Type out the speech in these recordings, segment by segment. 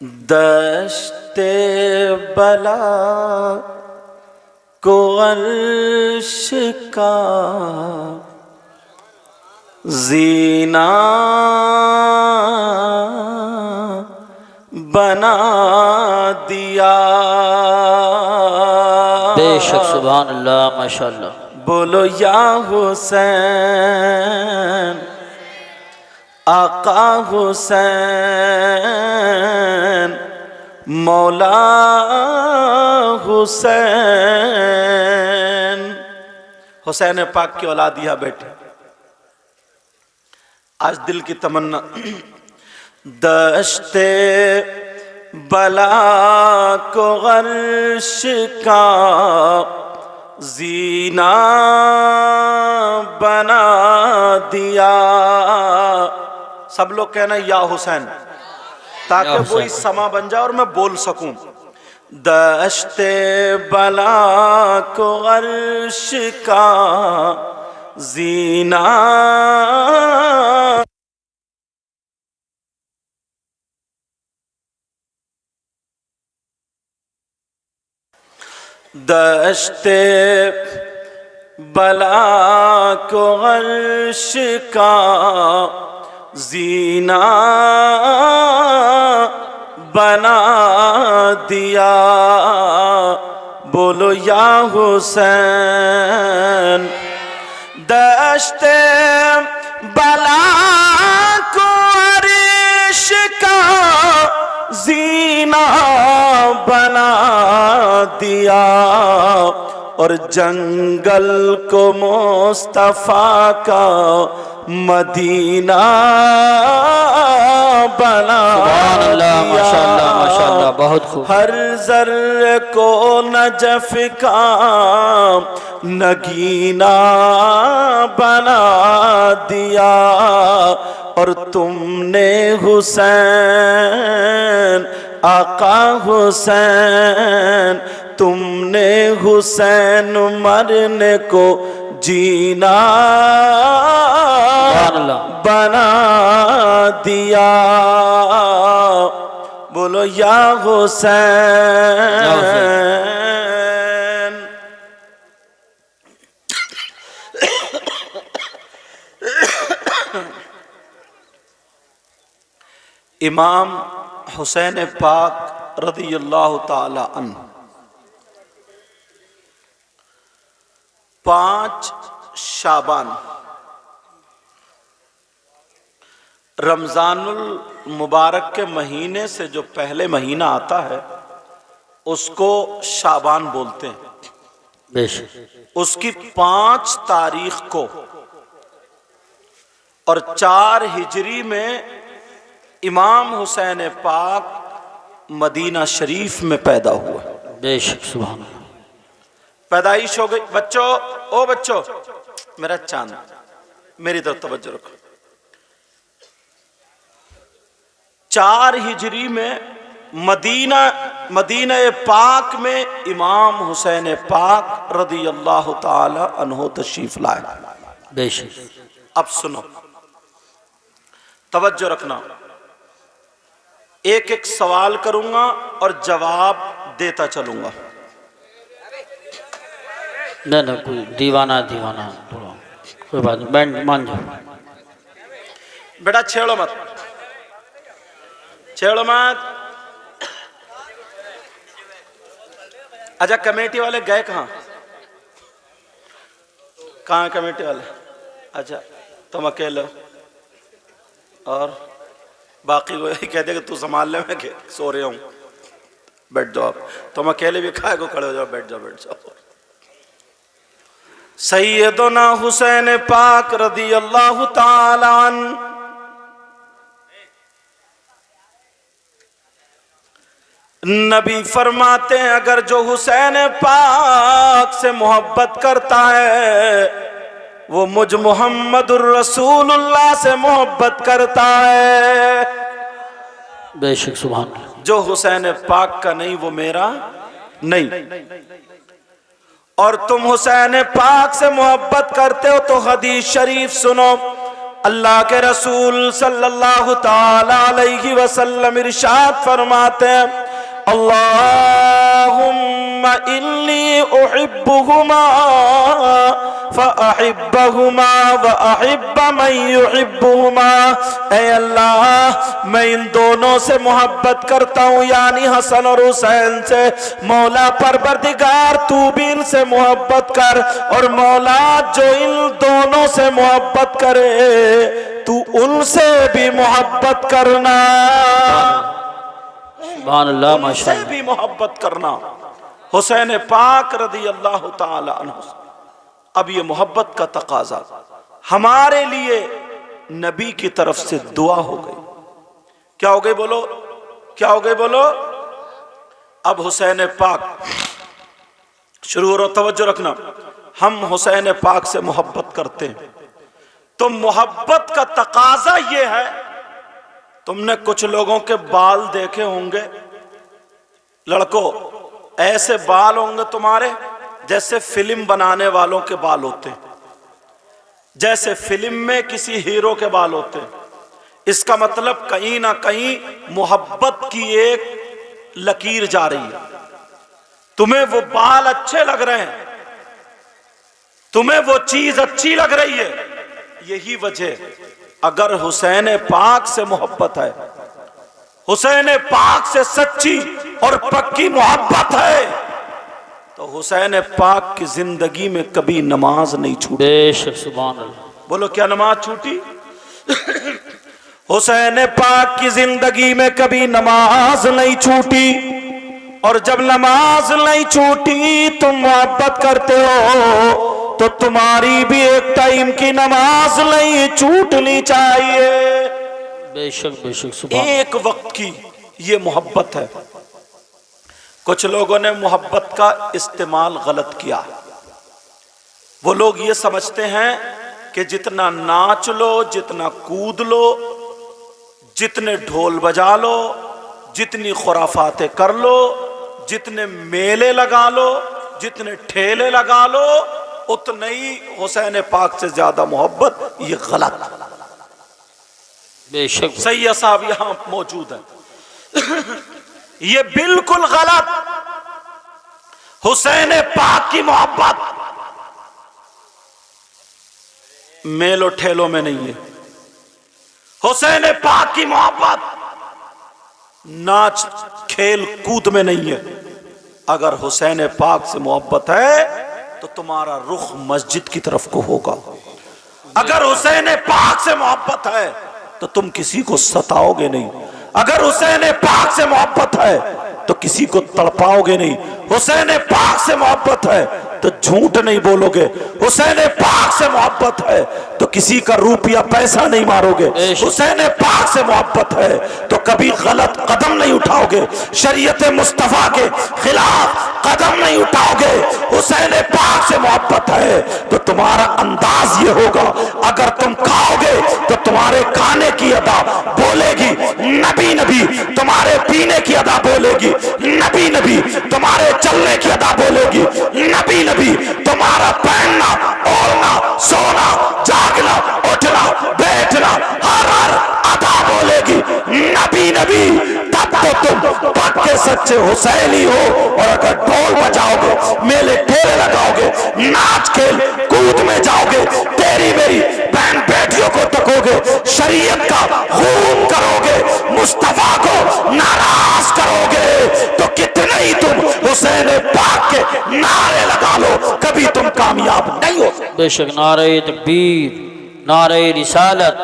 दश्ते बला को अर्श का जीना बना दिया। बेशक सुभान अल्लाह माशाअल्लाह। बोलो या हुसैन आका हुसैन मौला हुसैन। हुसैन पाक की औलाद दिया बेटे। आज दिल की तमन्ना दश्ते बला को अर्श का जीना बना दिया। सब लोग कहना या हुसैन, ताकि वही समा बन जाए और मैं बोल सकूं। दश्ते बला को अर्श का जीना दश्ते बला को अर्श का जीना बना दिया। बोलो या हुसैन। दश्ते बला को अर्श का जीना बना दिया और जंगल को मुस्तफा का मदीना बना दिया। माशाअल्लाह माशाअल्लाह बहुत खूब। हर जर्रे को नजफ का नगीना बना दिया और तुमने हुसैन आका हुसैन तुमने हुसैन मरने को जीना बना दिया। बोलो या हुसैन। इमाम हुसैन पाक रज़ियल्लाहु ताला अन्हु 5 शाबान रमजानुल मुबारक के महीने से जो पहले महीना आता है उसको शाबान बोलते हैं। उसकी 5 तारीख को और 4 हिजरी में इमाम हुसैन पाक मदीना शरीफ में पैदा हुआ। बेशक सुभान अल्लाह। पैदाइश हो गई। बच्चों, ओ बच्चों, मेरा चांद मेरी तरफ तवज्जो रखो। 4 हिजरी में मदीना पाक में इमाम हुसैन पाक रज़ियल्लाहु ताला अन्हु तशरीफ लाए। बेशक। अब सुनो, तवज्जो रखना। एक एक सवाल करूंगा और जवाब देता चलूंगा। नहीं नहीं कोई दीवाना थोड़ा कोई बात नहीं, बैंड मान जाओ। बेटा छेड़ो मत। अच्छा, कमेटी वाले गए कहाँ है कमेटी वाले? अच्छा, तुम अकेले और बाकी को यही कहते कि तू संभाल ले, मैं सो रहा हूँ, बैठ जाओ आप। तुम अकेले भी खाए को खड़े हो जाओ, बैठ जाओ। सैयदना हुसैन पाक रज़ियल्लाहु ताला अन्हु नबी फरमाते हैं अगर जो हुसैन पाक से मोहब्बत करता है वो मुझ मुहम्मदुर रसूलुल्लाह से मोहब्बत करता है। बेशक सुभान अल्लाह। जो हुसैन पाक का नहीं वो मेरा नहीं। और तुम हुसैन पाक से मोहब्बत करते हो तो हदीस शरीफ सुनो। अल्लाह के रसूल सल्लल्लाहु ताला अलैहि वसल्लम इरशाद फरमाते हैं, अल्लाहुम्मा इन्नी उहिब्बुहुमा फ़अहिब्बहुमा व अहिब्ब मन युहिब्बुहुमा। ऐ अल्लाह, मैं इन दोनों से मोहब्बत करता हूँ, यानी हसन और हुसैन से। मौला परवरदिगार तू भी इनसे मोहब्बत कर, और मौला जो इन दोनों से मोहब्बत करे तू उनसे भी मोहब्बत करना। सुभान अल्लाह, उनसे माशाअल्लाह। भी मोहब्बत करना। हुसैन पाक रदी अल्लाह ताला अन्हु। अब ये मोहब्बत का तकाजा हमारे लिए नबी की तरफ से दुआ हो गई। क्या हो गई बोलो, क्या हो गई बोलो। अब हुसैन पाक शुरू और तवज्जो रखना, हम हुसैन पाक से मोहब्बत करते हैं तो मोहब्बत का तकाजा ये है, तुमने कुछ लोगों के बाल देखे होंगे, लड़कों ऐसे बाल होंगे तुम्हारे जैसे फिल्म बनाने वालों के बाल होते, जैसे फिल्म में किसी हीरो के बाल होते। इसका मतलब कहीं ना कहीं मोहब्बत की एक लकीर जा रही है। तुम्हें वो बाल अच्छे लग रहे हैं, तुम्हें वो चीज अच्छी लग रही है, यही वजह। अगर हुसैन पाक से मोहब्बत है, हुसैन पाक से सच्ची और पक्की मोहब्बत है, तो हुसैन पाक की जिंदगी में कभी नमाज नहीं छूटी। बेशक, सुभान अल्लाह। बोलो क्या नमाज छूटी? हुसैन पाक की जिंदगी में कभी नमाज नहीं छूटी। और जब नमाज नहीं छूटी, तुम मोहब्बत करते हो तो तुम्हारी भी एक टाइम की नमाज नहीं छूटनी चाहिए। बेशक बेशक, सुभान। एक वक्त की ये मोहब्बत है। कुछ लोगों ने मोहब्बत का इस्तेमाल गलत किया। वो लोग ये समझते हैं कि जितना नाच लो, जितना कूद लो, जितने ढोल बजा लो, जितनी खुराफातें कर लो, जितने मेले लगा लो, जितने ठेले लगा लो, उतने ही हुसैन पाक से ज्यादा मोहब्बत। ये गलत। बेशक, सैयद साहब यहां मौजूद है। ये बिल्कुल गलत। हुसैन पाक की मोहब्बत मेलो ठेलों में नहीं है। हुसैन पाक की मोहब्बत नाच खेल कूद में नहीं है। अगर हुसैन पाक से मोहब्बत है तो तुम्हारा रुख मस्जिद की तरफ को होगा। अगर हुसैन पाक से मोहब्बत है तो तुम किसी को सताओगे नहीं। अगर हुसैन पाक से मोहब्बत है तो किसी को तड़पाओगे नहीं। हुसैन पाक से मोहब्बत है तो झूठ नहीं बोलोगे। हुसैन पाक से मोहब्बत है तो किसी का रुपया पैसा नहीं मारोगे। हुसैन पाक से मोहब्बत है तो कभी गलत कदम नहीं उठाओगे। शरीयत मुस्तफा के खिलाफ कदम नहीं उठाओगे। हुसैन पाक से मोहब्बत है तो तुम्हारा अंदाज ये होगा, अगर तुम खाओगे तो तुम्हारे खाने की अदा बोलेगी नबी नबी, तुम्हारे पीने की अदा बोलेगी नबी नबी, तुम्हारे चलने की अदा बोलेगी नबी नबी, तुम्हारा पहनना, ओढ़ना, सोना, जागना, उठना, बैठना, हर अदा बोलेगी नबी नबी। तब तो तुम पक्के सच्चे हुसैनी हो। और अगर ढोल बजाओगे, मेले ठेले लगाओगे, नाच खेल कूद में जाओगे, तेरी मेरी बहन बेटियों को तकोगे, शरीयत का खून करोगे, मुस्तफा को नाराज करोगे, तो कितने ही तुम हुसैन पाक के नारे लगा लो, कभी तुम कामयाब नहीं हो सकते। बेशक, नारे तकबीर, नारे रिसालत,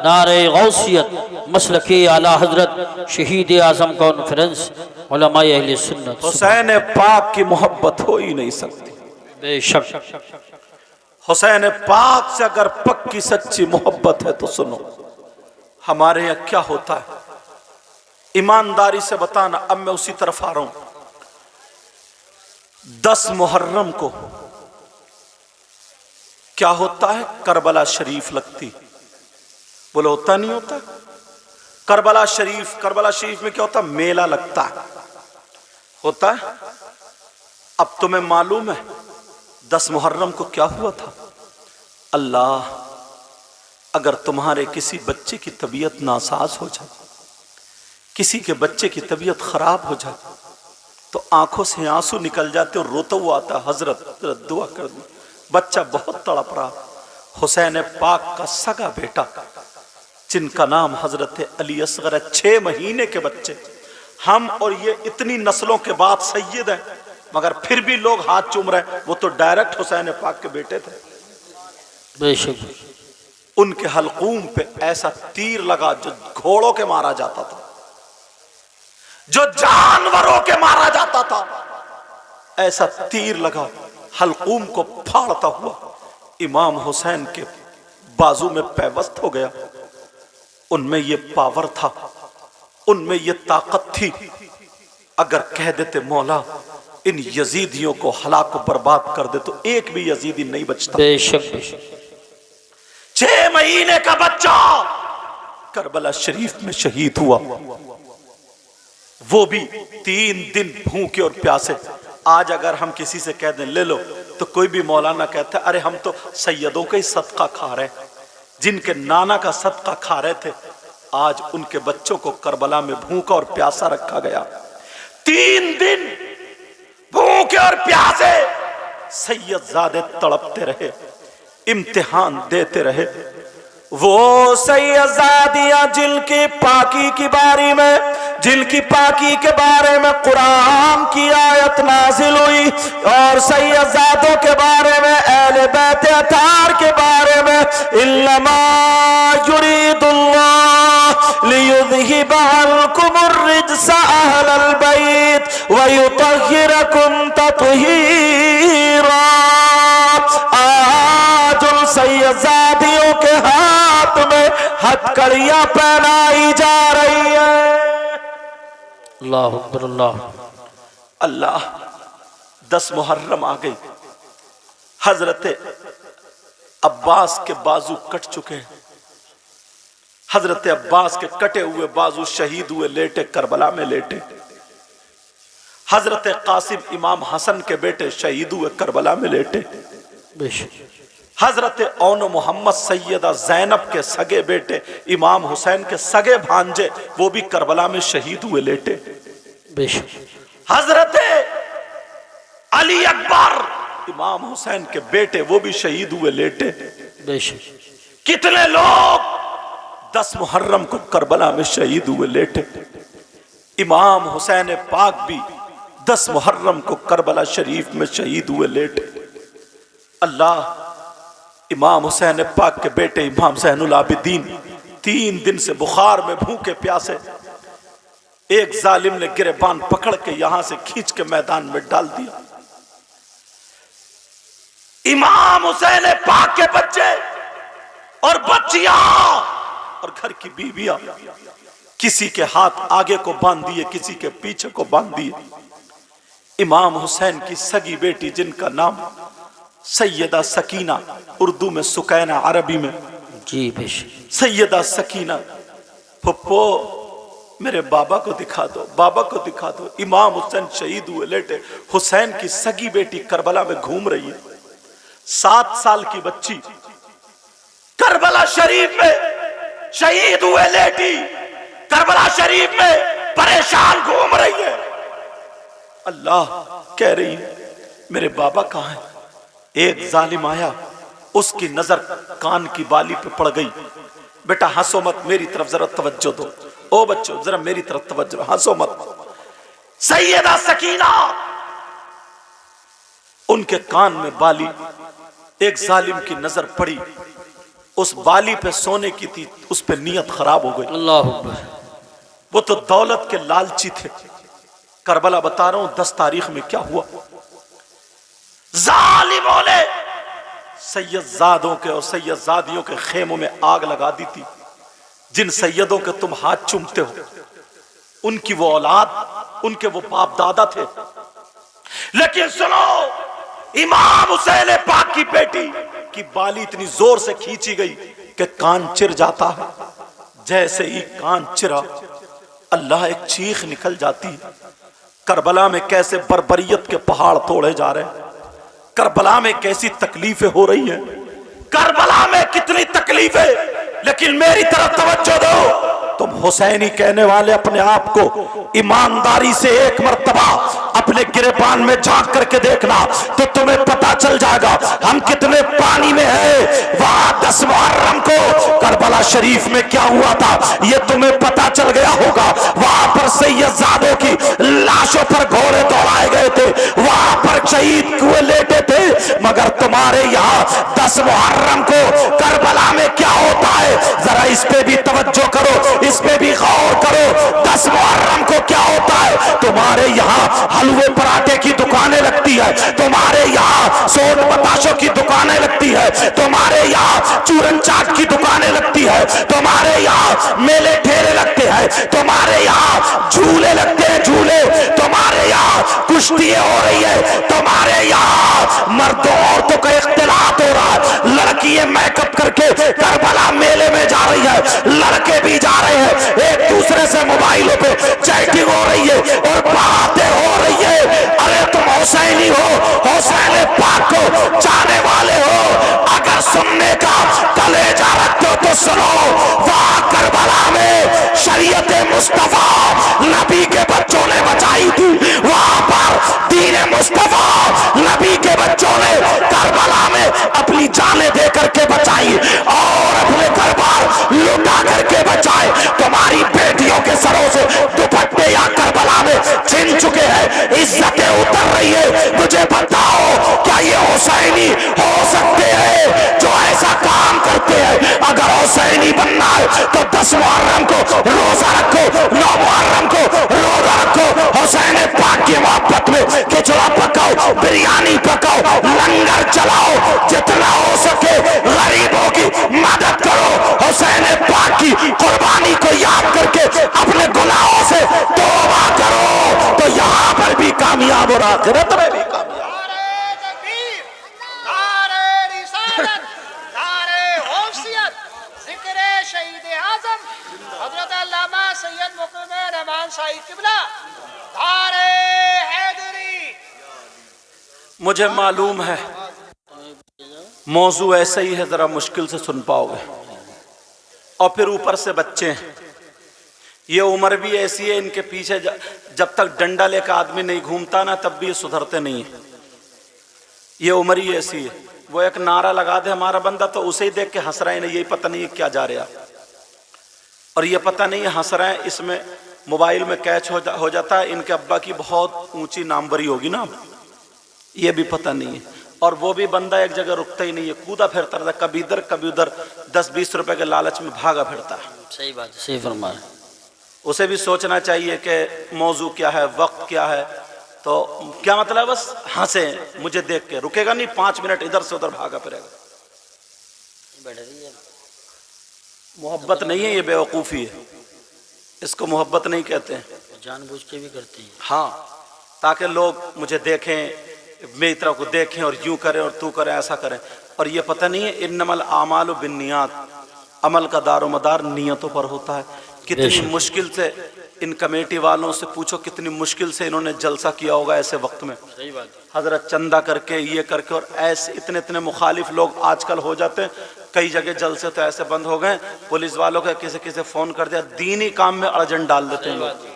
नारे गौसियत, मसलकी आला हजरत शहीद आजम कॉन्फ्रेंस उलमाए अहले सुन्नत। हुसैन पाक की मोहब्बत हो ही नहीं सकती। बेशक, हुसैन पाक से अगर पक्की सच्ची मोहब्बत है तो सुनो हमारे यहाँ क्या होता है, ईमानदारी से बताना। अब मैं उसी तरफ आ रहा हूं। 10 मुहर्रम को क्या होता है, करबला शरीफ लगती। बोलो होता नहीं होता? करबला शरीफ में क्या होता है, मेला लगता है, होता है। अब तुम्हें मालूम है 10 मुहर्रम को क्या हुआ था? अल्लाह, अगर तुम्हारे किसी बच्चे की तबीयत नासाज हो जाए, किसी के बच्चे की तबीयत खराब हो जाए, तो आंखों से आंसू निकल जाते और रोता हुआ आता, हजरत दुआ कर दो, बच्चा बहुत तड़प रहा। हुसैन पाक का सगा बेटा जिनका नाम हजरत अली असगर है, 6 महीने के बच्चे, हम और ये इतनी नस्लों के बाद सैयद हैं, मगर फिर भी लोग हाथ चूम रहे हैं। वो तो डायरेक्ट हुसैन पाक के बेटे थे। बेशक उनके हलकूम पे ऐसा तीर लगा जो घोड़ों के मारा जाता था, जो जानवरों के मारा जाता था, ऐसा तीर लगा, हलकूम को फाड़ता हुआ इमाम हुसैन के बाजू में पैवस्त हो गया। उनमें ये पावर था, उनमें ये ताकत थी, अगर कह देते मौला इन यजीदियों को हलाक को बर्बाद कर दे, तो एक भी यजीदी नहीं बचता। बेशक 6 महीने का बच्चा करबला शरीफ में शहीद हुआ, वो भी 3 दिन भूखे और प्यासे। आज अगर हम किसी से कह दें ले लो, तो कोई भी मौलाना कहता है अरे हम तो सैयदों का ही सदका खा रहे हैं, जिनके नाना का सदका खा रहे थे। आज उनके बच्चों को करबला में भूखा और प्यासा रखा गया। 3 दिन भूखे और प्यासे सैयदजादे तड़पते रहे, इम्तिहान देते रहे। वो सैयदजादियां जिनकी पाकी की बारी में, जिनकी पाकी के बारे में कुरान की आयत नाजिल हुई, और सैयदजादों के बारे में, अहले बैत अतार के बारे में, इन्नमा युरीदुल्लाह लियुज़हिबा अन्कुमुर रिज्सा अहलल बैत व युतहिरकुम तत्हीरा। आज उन सैयदजादियों के हाथ में हथकड़ियां पहनाई जा रही है। अल्लाह अकबर अल्लाह। अल्लाह 10 मुहर्रम आ गई, हजरत अब्बास के बाजू कट चुके हैं। हजरत अब्बास के कटे हुए बाजू शहीद हुए, लेटे करबला में लेटे। हजरत कासिम इमाम हसन के बेटे शहीद हुए, करबला में लेटे। हजरत औन मोहम्मद सैयदा जैनब के सगे बेटे इमाम हुसैन के सगे भांजे, वो भी करबला में शहीद हुए, लेटे। हजरत अली अकबर इमाम हुसैन के बेटे, वो भी शहीद हुए, लेटे। कितने लोग 10 मुहर्रम को करबला में शहीद हुए, लेटे। इमाम हुसैन पाक भी 10 मुहर्रम को करबला शरीफ में शहीद हुए, लेटे। अल्लाह इमाम हुसैन पाक के बेटे इमाम ज़ैनुल आबिदीन 3 दिन से बुखार में भूखे प्यासे, एक जालिम ने गिरबान पकड़ के यहां से खींच के मैदान में डाल दिया। इमाम हुसैन पाक के बच्चे और बच्चियां और घर की बीवियां किसी के हाथ आगे को बांध दिए, किसी के पीछे को बांध दिए। इमाम हुसैन की सगी बेटी जिनका नाम सैयदा सकीना, उर्दू में सुकैना, अरबी में जी सैयदा सकीना, पप्पो मेरे बाबा को दिखा दो, बाबा को दिखा दो। इमाम हुसैन शहीद हुए, लेटे। हुसैन की सगी बेटी करबला में घूम रही है, 7 साल की बच्ची करबला शरीफ में शहीद हुए, लेटी करबला शरीफ में परेशान घूम रही है। अल्लाह कह रही है मेरे बाबा कहां है? एक जालिम आया, उसकी नजर कान की बाली पे पड़ गई। बेटा हंसो मत, मेरी तरफ जरा तवज्जो दो। ओ बच्चों जरा मेरी तरफ तवज्जो, हंसो मत। सैयदा सकीना, उनके कान में बाली, एक जालिम की नजर पड़ी, उस बाली पे सोने की थी, उस पे नियत खराब हो गई। अल्लाह। वो तो दौलत के लालची थे। करबला बता रहा हूं 10 तारीख में क्या हुआ। जालिमों ने सैयदजादों के और सैयदजादियों के खेमों में आग लगा दी थी। जिन सैयदों के तुम हाथ चूमते हो, उनकी वो औलाद, उनके वो बाप दादा थे। लेकिन सुनो, इमाम हुसैन पाक की बेटी की बाली इतनी जोर से खींची गई कि कान चिर जाता है। जैसे ही कान चिरा, अल्लाह एक चीख निकल जाती है। करबला में कैसे बर्बरियत के पहाड़ तोड़े जा रहे हैं, करबला में कैसी तकलीफें हो रही हैं, करबला में कितनी तकलीफें लेकिन मेरी तरफ तवज्जो दो। तुम हुसैनी कहने वाले अपने आप को ईमानदारी से एक मर्तबा अपने गिरेबान में झांक करके देखना, तो तुम्हें पता चल जाएगा हम कितने पानी में है। वहां 10 मुहर्रम को करबला शरीफ में क्या हुआ था ये तुम्हें पता चल गया होगा। वहां पर सैयदजादों की लाशों पर घोड़े दौड़ाए गए थे, वहां पर शहीद कुएं लेटे थे। मगर तुम्हारे यहाँ 10 मुहर्रम को करबला में क्या होता है, जरा इस पे भी तवज्जो करो, इस पे भी गौर करो। 10 मुहर्रम को क्या होता है, तुम्हारे यहाँ हलवे पराठे की दुकानें लगती है, तुम्हारे यहाँ सोन बताशों की दुकानें लगती है, तुम्हारे यहाँ चूरन चाट की दुकानें लगती है, तुम्हारे यहाँ मेले ठेले लगते हैं, तुम्हारे यहाँ झूले लगते हैं, झूले, तुम्हारे यहाँ कुश्तियां हो रही है, तुम्हारे यहाँ मर्दों औरतों का इख्तिलात हो रहा है। लड़कियां मेकअप करके करबला मेले में जा रही है, लड़के भी जा रहे हैं, एक दूसरे से मोबाइलों पे चैटिंग हो रही है और बातें हो रही है। अरे तुम हुसैनी हो, हुसैन पाक को जाने वाले हो, अगर सुनने का कलेजा रखते हो तो सुनो। वहां करबला में शरीयत मुस्तफा नबी के बच्चों ने बचाई थी, वहां पर दीन मुस्तफा नबी के बच्चों ने करबला में अपनी जानें दे करके बचाई और अपने घरबार लुटा करके बचाए। तुम्हारी बेटियों के सरों से दुपट्टे या करबला में छिन चुके हैं, इज्जतें उतर रही है। मुझे बताओ क्या ये हुसैनी हो सकते हैं जो ऐसा काम करते हैं? अगर हुसैनी बनना है तो 10 मुहर्रम को रोजा रखो, 9 मुहर्रम को रोजा रखो, हुसैन पाक की मोहब्बत में खिचड़ा पकाओ, बिरयानी पकाओ, लंगर चलाओ, जितना हो सके गरीबों की मदद करो। हुसैन पाक की कुर्बानी को याद करके अपने गुनाहों से तौबा करो तो यहाँ पर भी कामयाब और आखिरत में भी कामयाब। मुझे मालूम है मौजू ऐसा ही है, जरा मुश्किल से सुन पाओगे, और फिर ऊपर से बच्चे हैं, ये उम्र भी ऐसी है, इनके पीछे जब तक डंडा लेकर आदमी नहीं घूमता ना तब भी ये सुधरते नहीं है। ये उम्र ही ऐसी है। वो एक नारा लगा दे हमारा बंदा तो उसे ही देख के हंस रहे हैं, यही पता नहीं है क्या जा रहा, और ये पता नहीं है हंस रहे हैं, इसमें मोबाइल में कैच हो जाता है, इनके अब्बा की बहुत ऊंची नामवरी होगी ना, ये भी पता नहीं है। और वो भी बंदा एक जगह रुकता ही नहीं है, कूदा फिरता रहता, कभी इधर कभी उधर, 10-20 रुपए के लालच में भागा फिरता है। सही बात है, सही फरमा है। उसे भी सोचना चाहिए कि मौजू क्या है, वक्त क्या है, तो क्या मतलब बस हंसे मुझे देख के, रुकेगा नहीं, 5 मिनट इधर से उधर भागा फिरेगा। मोहब्बत नहीं है, ये बेवकूफ़ी है, इसको मोहब्बत नहीं कहते हैं, जानबूझ के भी करते हैं। हाँ, ताकि लोग मुझे देखें, मेरी तरफ को देखें और यूं करें और तू करें, ऐसा करें। और ये पता नहीं है इन्नमल आमालु बिन्नियात, अमल का दारोमदार नियतों पर होता है। कितनी मुश्किल से इन कमेटी वालों से पूछो, कितनी मुश्किल से इन्होंने जलसा किया होगा ऐसे वक्त में। सही बात है। हजरत चंदा करके, ये करके, और ऐसे इतने इतने मुखालिफ लोग आजकल हो जाते हैं। कई जगह जलसे तो ऐसे बंद हो गए, पुलिस वालों का किसी किसी फोन कर दिया, दीनी काम में अड़जन डाल देते हैं लोग,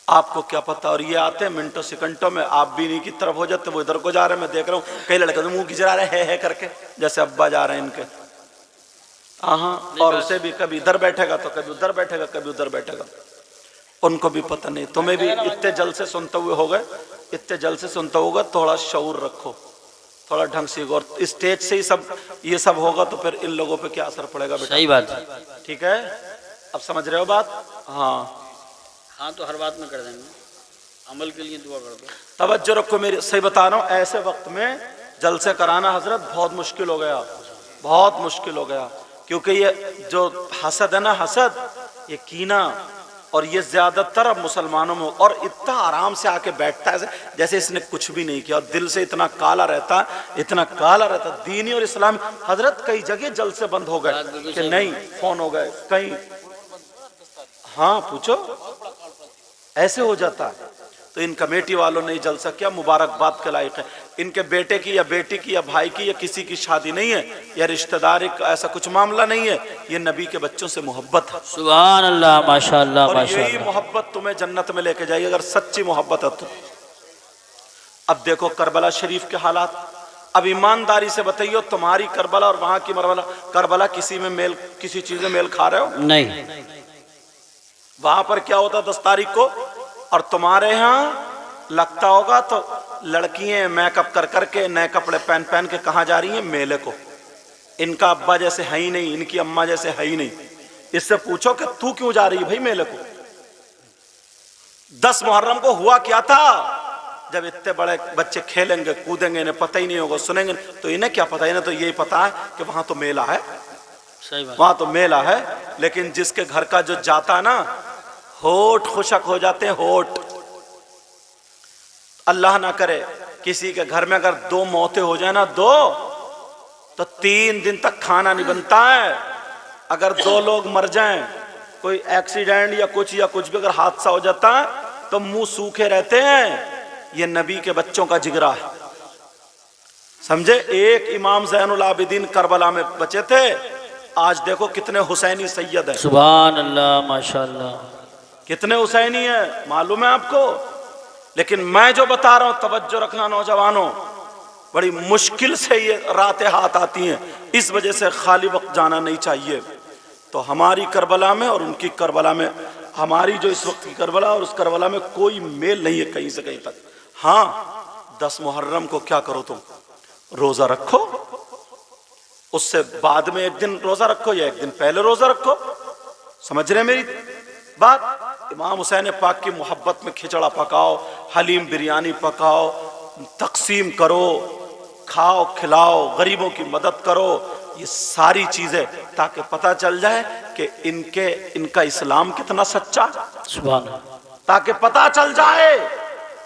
आपको क्या पता। और ये आते हैं मिनटों सेकंडों में, आप भी इन्हीं की तरफ हो जाते, वो इधर को जा रहे हैं, मैं देख रहा हूँ कई लड़के तो मुंह गिरा रहे है करके, जैसे अब्बा जा रहे हैं इनके। हाँ, और उसे भी कभी इधर बैठेगा तो कभी उधर बैठेगा, कभी उधर बैठेगा, उनको भी पता नहीं। तुम्हें भी इतने जल से सुनते हुए हो गए, इतने जल से सुनते होगा, थोड़ा शऊर रखो, थोड़ा ढंग से, और स्टेज से ही सब ये सब होगा तो फिर इन लोगों पे क्या असर पड़ेगा बेटा। सही बात है। ठीक है, अब समझ रहे हो बात? हाँ हाँ, तो हर बात में कर देंगे, अमल के लिए दुआ कर दो। तवज्जो रखो, मेरी सही बता रहा हूँ, ऐसे वक्त में जलसे कराना हजरत बहुत मुश्किल हो गया, बहुत मुश्किल हो गया। क्योंकि ये जो हसद है ना, हसद, ये कीना, और ये ज्यादातर अब मुसलमानों में, और इतना आराम से आके बैठता है जैसे इसने कुछ भी नहीं किया, और दिल से इतना काला रहता, इतना काला रहता। दीनी और इस्लाम हजरत कई जगह जलसे बंद हो गए कि नहीं, फोन हो गए कहीं, हाँ पूछो, ऐसे हो जाता है। तो इन कमेटी वालों ने जलसा किया, मुबारकबाद के लायक है। इनके बेटे की या बेटी की या भाई की या किसी की शादी नहीं है, या रिश्तेदारी का ऐसा कुछ मामला नहीं है, ये नबी के बच्चों से मोहब्बत है। सुभान अल्लाह, माशाअल्लाह और यही माशाअल्लाह। मोहब्बत तुम्हें जन्नत में लेके जाएगी अगर सच्ची मोहब्बत है तो। अब देखो करबला शरीफ के हालात। अब ईमानदारी से बताइए, तुम्हारी करबला और वहां की करबला किसी में मेल, किसी चीज में मेल खा रहे हो? नहीं। वहां पर क्या होता 10 तारीख को, और तुम्हारे यहाँ लगता होगा तो लड़कियां मेकअप कर करके नए कपड़े पहन पहन के कहाँ जा रही हैं? मेले को। इनका अब्बा जैसे है ही नहीं, इनकी अम्मा जैसे है ही नहीं। इससे पूछो कि तू क्यों जा रही है भाई मेले को? 10 मुहर्रम को हुआ क्या था? जब इतने बड़े बच्चे खेलेंगे कूदेंगे, इन्हें पता ही नहीं होगा, सुनेंगे तो इन्हें क्या पता, इन्हें तो यही पता है कि वहां तो मेला है, सही बात। वहां तो मेला है। लेकिन जिसके घर का जो जाता है ना, होठ खुशक हो जाते हैं, होठ। अल्लाह ना करे किसी के घर में अगर 2 मौतें हो जाए ना, 2, तो 3 दिन तक खाना नहीं बनता है। अगर 2 लोग मर जाएं, कोई एक्सीडेंट या कुछ भी अगर हादसा हो जाता है तो मुंह सूखे रहते हैं। ये नबी के बच्चों का जिगरा है, समझे। एक इमाम ज़ैनुल आबिदीन करबला में बचे थे, आज देखो कितने हुसैनी सैयद हैं। सुभान अल्लाह, माशाअल्लाह। कितने हुसैनी है मालूम है आपको। लेकिन मैं जो बता रहा हूं, तवज्जो रखना नौजवानों, बड़ी मुश्किल से ये रातें हाथ आती हैं, इस वजह से खाली वक्त जाना नहीं चाहिए। तो हमारी करबला में और उनकी करबला में, हमारी जो इस वक्त की करबला और उस करबला में कोई मेल नहीं है कहीं से कहीं तक। हाँ, 10 मुहर्रम को क्या करो तुम? रोजा रखो, उससे बाद में एक दिन रोजा रखो या एक दिन पहले रोजा रखो। समझ रहे मेरी बात? इमाम हुसैन पाक की मोहब्बत में खिचड़ा पकाओ, हलीम बिरयानी पकाओ, तकसीम करो, खाओ खिलाओ, गरीबों की मदद करो, ये सारी चीजें, ताकि पता चल जाए कि इनका इस्लाम कितना सच्चा, सुभान अल्लाह। ताकि पता चल जाए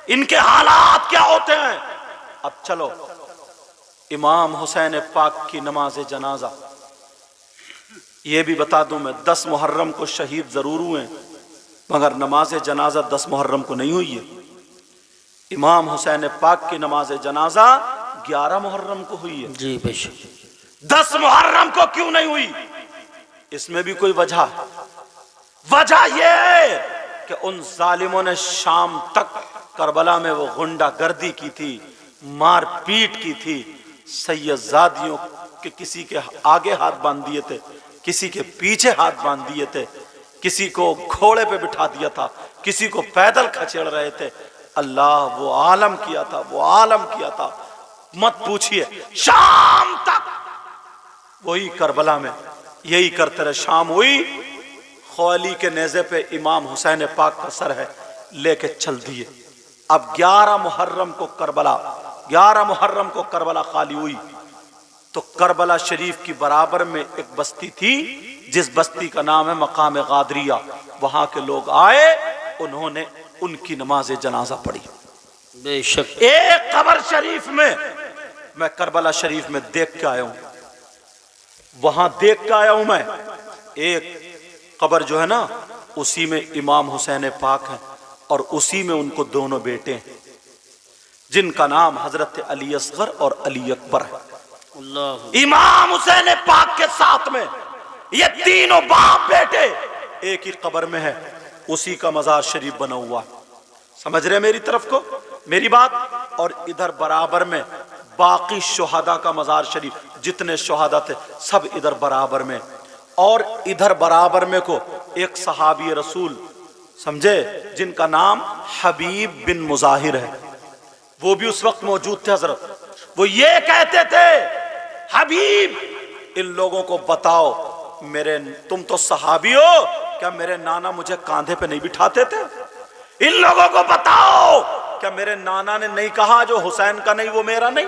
इनके हालात क्या होते हैं। अब चलो, इमाम हुसैन पाक की नमाज जनाजा, ये भी बता दूं मैं, 10 मुहर्रम को शहीद जरूर हुए, मगर नमाज जनाजा 10 मुहर्रम को नहीं हुई है। इमाम हुसैन पाक की नमाज जनाजा 11 मुहर्रम को हुई है। जी बेशक। 10 मुहर्रम को क्यों नहीं हुई? इसमें भी कोई वजह। वजह यह है कि उन जालिमों ने शाम तक करबला में वो गुंडागर्दी की थी, मार पीट की थी। सैयदजादियों के किसी के आगे हाथ बांध दिए थे, किसी के पीछे हाथ बांध दिए थे, किसी को घोड़े पे बिठा दिया था, किसी को पैदल खचेड़ रहे थे। अल्लाह वो आलम किया था, वो आलम किया था, मत पूछिए। शाम तक वही करबला में यही करते रहे। शाम हुई, खौली के नेज़े पे इमाम हुसैन पाक का सर है, लेके चल दिए। अब 11 मुहर्रम को करबला खाली हुई, तो करबला शरीफ की बराबर में एक बस्ती थी, जिस बस्ती का नाम है मकाम गादरिया। वहां के लोग आए, उन्होंने उनकी नमाज जनाजा पढ़ी। बेशक। एक कब्र शरीफ में, मैं करबला शरीफ में देख के आया हूं, वहां देख के आया हूं मैं। एक कब्र जो है ना, उसी में इमाम हुसैन पाक है, और उसी में उनको दोनों बेटे हैं, जिनका नाम हजरत अली असगर और अली अकबर है। अल्लाह। इमाम हुसैन पाक के साथ में ये तीनों बाप बेटे एक ही कब्र में है, उसी का मजार शरीफ बना हुआ है। समझ रहे मेरी तरफ को, मेरी बात? और इधर बराबर में बाकी शुहदा का मजार शरीफ, जितने शुहदा थे सब इधर बराबर में। और इधर बराबर में को एक सहाबी रसूल, समझे, जिनका नाम हबीब बिन मुजाहिर है, वो भी उस वक्त मौजूद थे हजरत। वो ये कहते थे, हबीब, इन लोगों को बताओ, तुम तो सहाबी हो, क्या मेरे नाना मुझे कांधे पे नहीं बिठाते थे? इन लोगों को बताओ, क्या मेरे नाना ने नहीं कहा जो हुसैन का नहीं वो मेरा नहीं?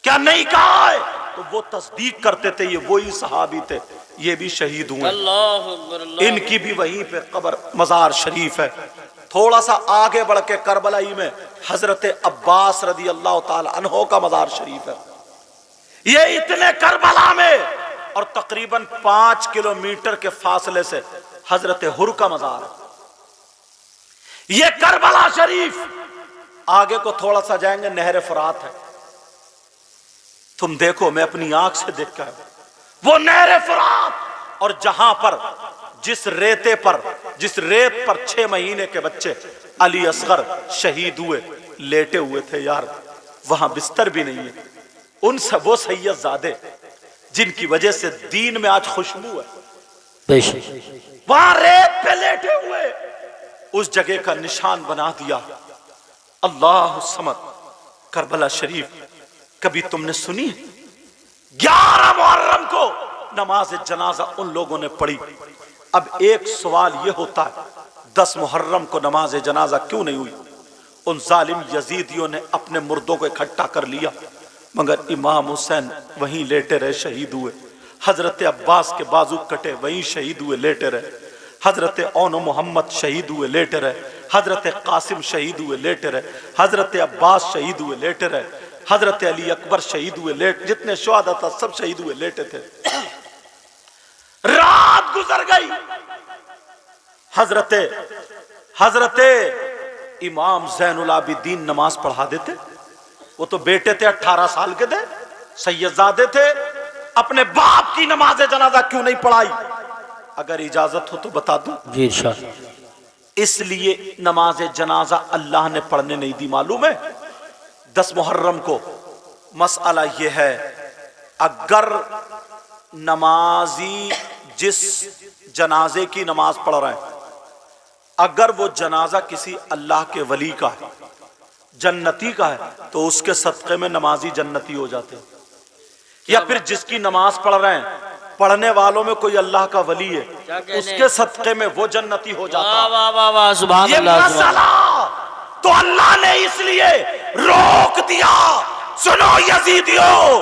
क्या नहीं कहा है? तो वो तस्दीक करते थे, ये वही सहाबी थे, ये भी शहीद हुए। अल्लाह अकबर, अल्लाह। इनकी भी वहीं पे कब्र मजार शरीफ है। थोड़ा सा आगे बढ़ के करबलाई में हजरत अब्बास रदी अल्लाह ताला अन्हो का मजार शरीफ है। ये इतने करबला में, और तकरीबन 5 किलोमीटर के फासले से हजरत हुर का मजार है। ये करबला शरीफ, आगे को थोड़ा सा जाएंगे नहर फरात है, तुम देखो, मैं अपनी आंख से देख कर, वो नहर फरात, और जहां पर जिस रेत पर 6 महीने के बच्चे अली असगर शहीद हुए, लेटे हुए थे यार, वहां बिस्तर भी नहीं है। उन सब वो सैयदजादे जिनकी वजह से दीन में आज खुशबू है, वहां रेत पे लेटे हुए उस जगह का निशान बना दिया। अल्लाह समद। करबला शरीफ कभी तुमने सुनी? 11 मुहर्रम को नमाज जनाजा उन लोगों ने पढ़ी। अब एक सवाल यह होता है, 10 मुहर्रम को नमाज जनाजा क्यों नहीं हुई? उन जालिम यजीदियों ने अपने मुर्दों को इकट्ठा कर लिया, मगर इमाम हुसैन वहीं लेटे रहे, शहीद हुए। हजरत अब्बास के बाजू कटे, वहीं शहीद हुए, लेटे रहे। हजरत औन मोहम्मद शहीद हुए, लेटे रहे। हजरत कासिम शहीद हुए, लेटे रहे। हजरत अब्बास शहीद हुए, लेटे रहे। हजरत अली अकबर शहीद हुए, जितने शुहदा था सब शहीद हुए, लेटे थे। रात गुजर गई, हजरत इमाम ज़ैनुल आबिदीन नमाज पढ़ा देते। वो तो बेटे थे, 18 साल के थे, सैयदजादे थे, अपने बाप की नमाज जनाजा क्यों नहीं पढ़ाई? अगर इजाजत हो तो बता दूं। जी इरशाद। इसलिए नमाज जनाजा अल्लाह ने पढ़ने नहीं दी, मालूम है? 10 मुहर्रम को मसला यह है, अगर नमाजी जिस जनाजे की नमाज पढ़ रहे हैं, अगर वो जनाजा किसी अल्लाह के वली का है, जन्नती का है, तो उसके सदक़े में नमाजी जन्नती हो जाते हैं। या फिर जिसकी नमाज पढ़ रहे हैं, पढ़ने वालों में कोई अल्लाह का वली है, उसके सदक़े में वो जन्नती हो जाता है। वाह वाह वाह, सुभान अल्लाह। मसला तो अल्लाह ने इसलिए रोक दिया। सुनो यजीदियों,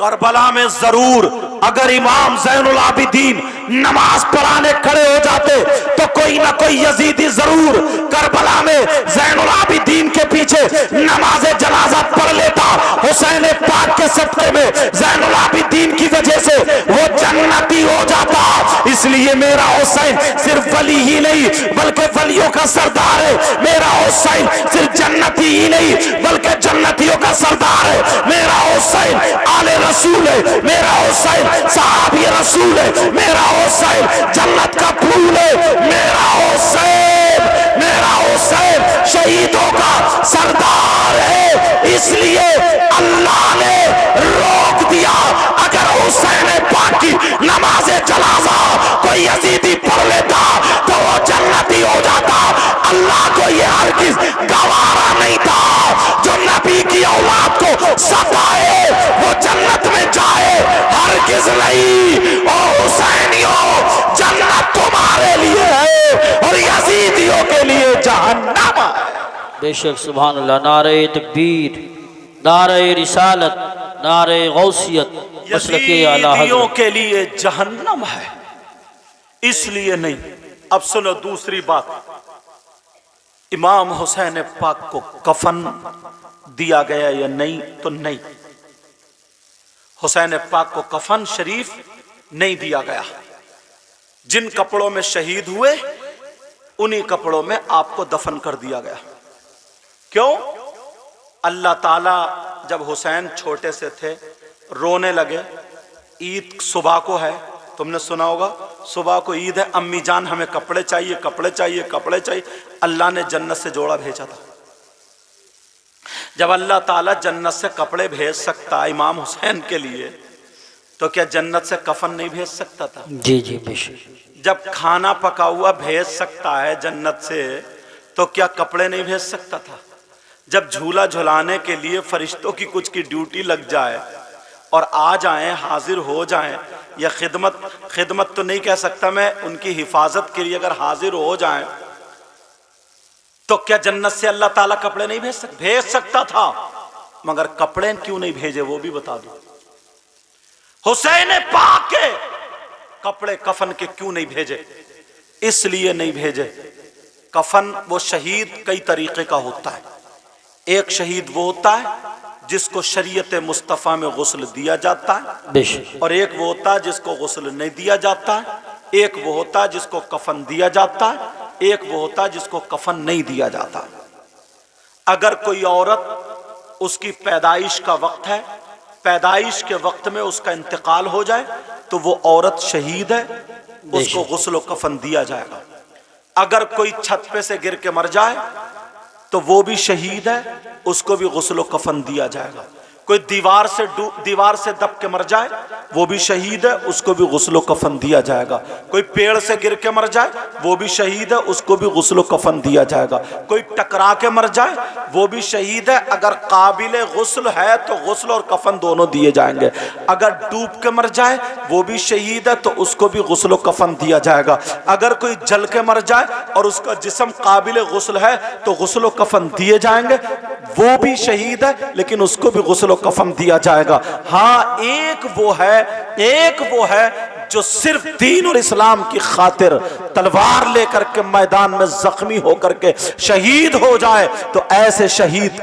करबला में जरूर अगर इमाम ज़ैनुल आबिदीन नमाज पढ़ाने खड़े हो जाते तो कोई ना कोई यजीदी जरूर करबला में ज़ैनुल आबिदीन के पीछे नमाज जनाजा पढ़ लेता। हुसैन पाक के सदक़े में ज़ैनुल आबिदीन की वजह से वो जन्नती हो जाता। इसलिए मेरा हुसैन सिर्फ वली ही नहीं बल्कि वलियों का सरदार है। मेरा हुसैन सिर्फ जन्नती ही नहीं बल्कि जन्नतियों का सरदार है। मेरा हुसैन आले रसूल है। मेरा हुसैन सहाबी रसूल है। मेरा हुसैन जन्नत का फूल है। मेरा हुसैन शहीदों का सरदार है। इसलिए अल्लाह ने रोक दिया। अगर हुसैन पाक की नमाज जनाजा कोई यजीदी पढ़ लेता तो वो जन्नती हो जाता। अल्लाह को ये हरगिज़ गवारा नहीं था जो नबी की औलाद को सताए वो जन्नत में जाए, हरगिज़ नहीं। ओ हुसैनियों, जन्नत तुम्हारे लिए है और यजीदियों के लिए जहन्नम है। बेशक, सुभान अल्लाह। नारे तकबीर, नारे रिसालत, नारे गौसियत, मसलके आला यजीदियों हज़रत। के लिए जहन्नम है, इसलिए नहीं। अब सुनो दूसरी बात, इमाम हुसैन पाक को कफन दिया गया या नहीं? तो नहीं, हुसैन पाक को कफन शरीफ नहीं दिया गया। जिन कपड़ों में शहीद हुए उन्हीं कपड़ों में आपको दफन कर दिया गया। क्यों? अल्लाह ताला जब हुसैन छोटे से थे रोने लगे, ईद सुबह को है, तुमने सुना होगा, सुबह को ईद है, अम्मी जान हमें कपड़े चाहिए, कपड़े चाहिए, कपड़े चाहिए। अल्लाह ने जन्नत से जोड़ा भेजा था। जब अल्लाह ताला जन्नत से कपड़े भेज सकता इमाम हुसैन के लिए, तो क्या जन्नत से कफन नहीं भेज सकता था? जी जी बेशक। जब खाना पका हुआ भेज सकता है जन्नत से, तो क्या कपड़े नहीं भेज सकता था? जब झूला झुलाने के लिए फरिश्तों की कुछ की ड्यूटी लग जाए और आ जाएं, हाजिर हो जाएं, या खिदमत तो नहीं कह सकता मैं, उनकी हिफाजत के लिए अगर हाजिर हो जाएं, तो क्या जन्नत से अल्लाह ताला कपड़े नहीं भेज सकता था? मगर कपड़े क्यों नहीं भेजे वो भी बता दो। हुसैन पाक के कपड़े कफन के क्यों नहीं भेजे? इसलिए नहीं भेजे, कफन वो शहीद कई तरीके का होता है। एक शहीद वो होता है जिसको शरीयत मुस्तफ़ा में गुस्ल दिया जाता है, और एक वो होता है जिसको गुस्ल नहीं दिया जाता है। एक वो होता है जिसको कफन दिया जाता है, एक वो होता है जिसको कफन नहीं दिया जाता। अगर कोई औरत उसकी पैदाइश का वक्त है, पैदाइश के वक्त में उसका इंतकाल हो जाए तो वो औरत शहीद है, उसको गुस्ल व कफन दिया जाएगा। अगर कोई छत पे से गिर के मर जाए तो वो भी शहीद है, उसको भी गुस्ल व कफन दिया जाएगा। कोई दीवार से दब के मर जाए वो भी शहीद है, उसको भी गुस्ल व कफन दिया जाएगा। कोई पेड़ से गिर के मर जाए वो भी शहीद है, उसको भी गुस्ल व कफन दिया जाएगा। कोई टकरा के मर जाए वो भी शहीद है, अगर काबिल गुस्ल है तो गुस्ल और कफन दोनों दिए जाएंगे। अगर डूब के मर जाए वो भी शहीद है तो उसको भी गुस्ल व कफन दिया जाएगा। अगर कोई जल के मर जाए और उसका जिस्म काबिल गुस्ल है तो गुस्ल व कफन दिए जाएंगे, वो भी शहीद है लेकिन उसको भी गुस्ल व कफन दिया जाएगा। हाँ, एक वो है जो सिर्फ दीन और इस्लाम की खातिर तलवार लेकर के मैदान में जख्मी होकर के शहीद हो जाए, तो ऐसे शहीद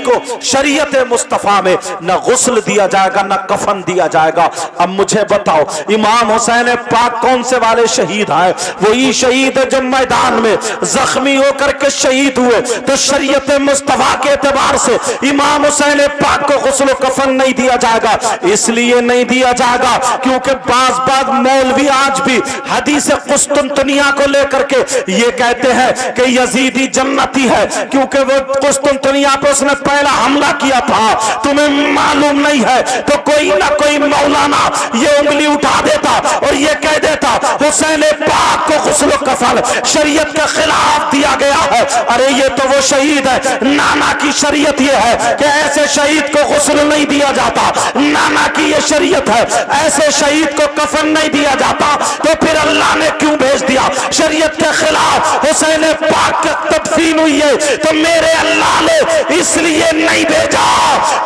को शरीयत मुस्तफा में न गुस्ल दिया जाएगा न कफन दिया जाएगा। अब मुझे बताओ, इमाम हुसैन पाक कौन से वाले शहीद हैं? वही शहीद है जो मैदान में जख्मी होकर के शहीद हुए। तो शरीयत मुस्तफा के एतबार से इमाम हुसैन पाक को गुस्ल कफन नहीं दिया जाएगा। इसलिए नहीं दिया जाएगा क्योंकि बाज मौलवी आज भी हदीस कुस्तुनतुनिया को लेकर के ये कहते हैं कि यजीदी जन्नती है क्योंकि वो कुस्तुनतुनिया पे उसने पहला हमला किया था। तुम्हें मालूम नहीं है तो कोई ना कोई मौलाना ये उंगली उठा देता और ये कह देता हुसैन पाक को गुस्ल कफन शरीयत के खिलाफ दिया गया है। अरे ये तो वो शहीद है, नाना की शरीयत ये है कि ऐसे शहीद को गुस्ल नहीं दिया जाता। नाना की ये शरीयत है, ऐसे शहीद को कफन नहीं दिया जाता। तो फिर अल्लाह ने क्यों भेज दिया? शरीयत के खिलाफ हुसैन पाक की तदफीन हुई है तो मेरे अल्लाह ने इसलिए नहीं भेजा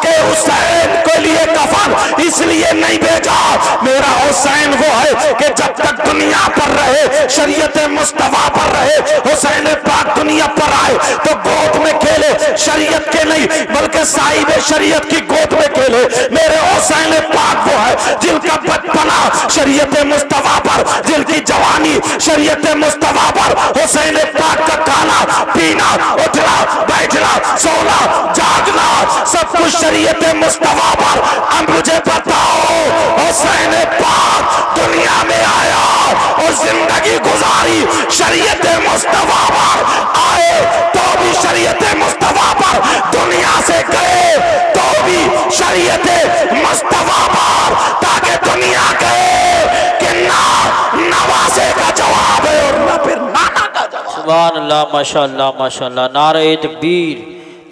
कि हुसैन के लिए कफन इसलिए नहीं भेजा। मेरा हुसैन वो है कि जब तक दुनिया पर रहे, शरीयत मुस्तफा पर रहे, हुसैन पाक दुनिया पर आए तो गोद में खेले, शरीयत के नहीं बल्कि साहिब शरीयत की गोद में खेले। मेरे हुसैन पाक वो है जिनका बचपना शरीयत मुस्तफा पर, जिनकी जवानी शरीयत मुस्तफा पर, हुसैन पाक का खाना पीना, उठना बैठना, सोना जागना सब कुछ शरीयत मुस्तफा पर। अब मुझे बताओ, हुसैन पाक दुनिया में आया और जिंदगी गुजारी शरीयत मुस्तफा पर, आए तो भी शरीयत मुस्तफा पर, दुनिया से गए तो भी शरीयत मुस्तफा पर, ताकि दुनिया कहे कि ना नवासे का जवाब है और ना फिर नाना का जवाब। सुभान अल्लाह, माशाअल्लाह माशाअल्लाह। नारे तकबीर,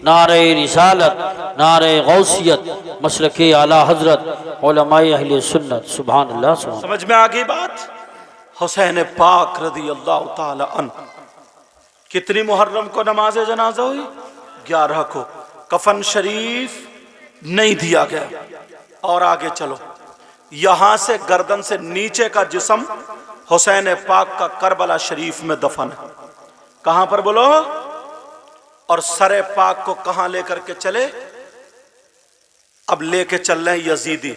नारे रिसालत, नारे गौसियत, मसलके आला हजरत उलमाए अहले सुन्नत। सुभान अल्लाह। समझ में आ गई बात? हुसैन पाक रज़ी अल्लाह ताला अन्हु, कितनी मुहर्रम को नमाज जनाजा हुई? 11 को। कफन शरीफ नहीं दिया गया। और आगे चलो, यहां से गर्दन से नीचे का जिस्म हुसैन पाक का करबला शरीफ में दफन है। कहां पर बोलो? और सरे पाक को कहां लेकर के चले? अब लेके चल रहे हैं यजीदी।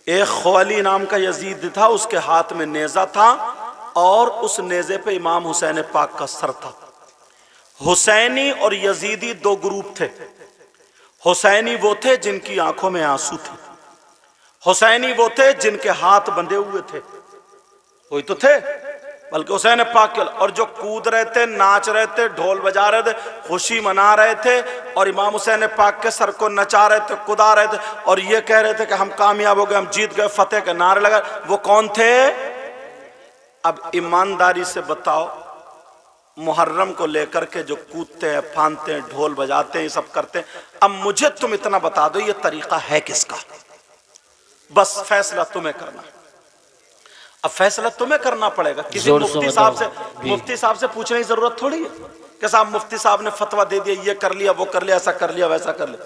एक ख्वाली नाम का यजीद था, उसके हाथ में नेजा था और उस नेजे पे इमाम हुसैन पाक का सर था। हुसैनी और यजीदी दो ग्रुप थे। हुसैनी वो थे जिनकी आंखों में आंसू थे, हुसैनी वो थे जिनके हाथ बंधे हुए थे, वही तो थे। बल्कि हुसैन पाक के और जो कूद रहे थे, नाच रहे थे, ढोल बजा रहे थे, खुशी मना रहे थे और इमाम हुसैन पाक के सर को नचा रहे थे, कुदा रहे थे और ये कह रहे थे कि हम कामयाब हो गए, हम जीत गए, फतेह के नारे लगा। वो कौन थे? अब ईमानदारी से बताओ, मुहर्रम को लेकर के जो कूदते हैं, फांदते हैं, ढोल बजाते हैं, ये सब करते हैं, अब मुझे तुम इतना बता दो ये तरीका है किसका? बस फैसला तुम्हें करना। अब फैसला तुम्हें करना पड़ेगा। किसी मुफ्ती साहब से पूछने की जरूरत थोड़ी है कि साहब मुफ्ती साहब ने फतवा दे दिया, ये कर लिया, वो कर लिया, ऐसा कर लिया, वैसा कर लिया।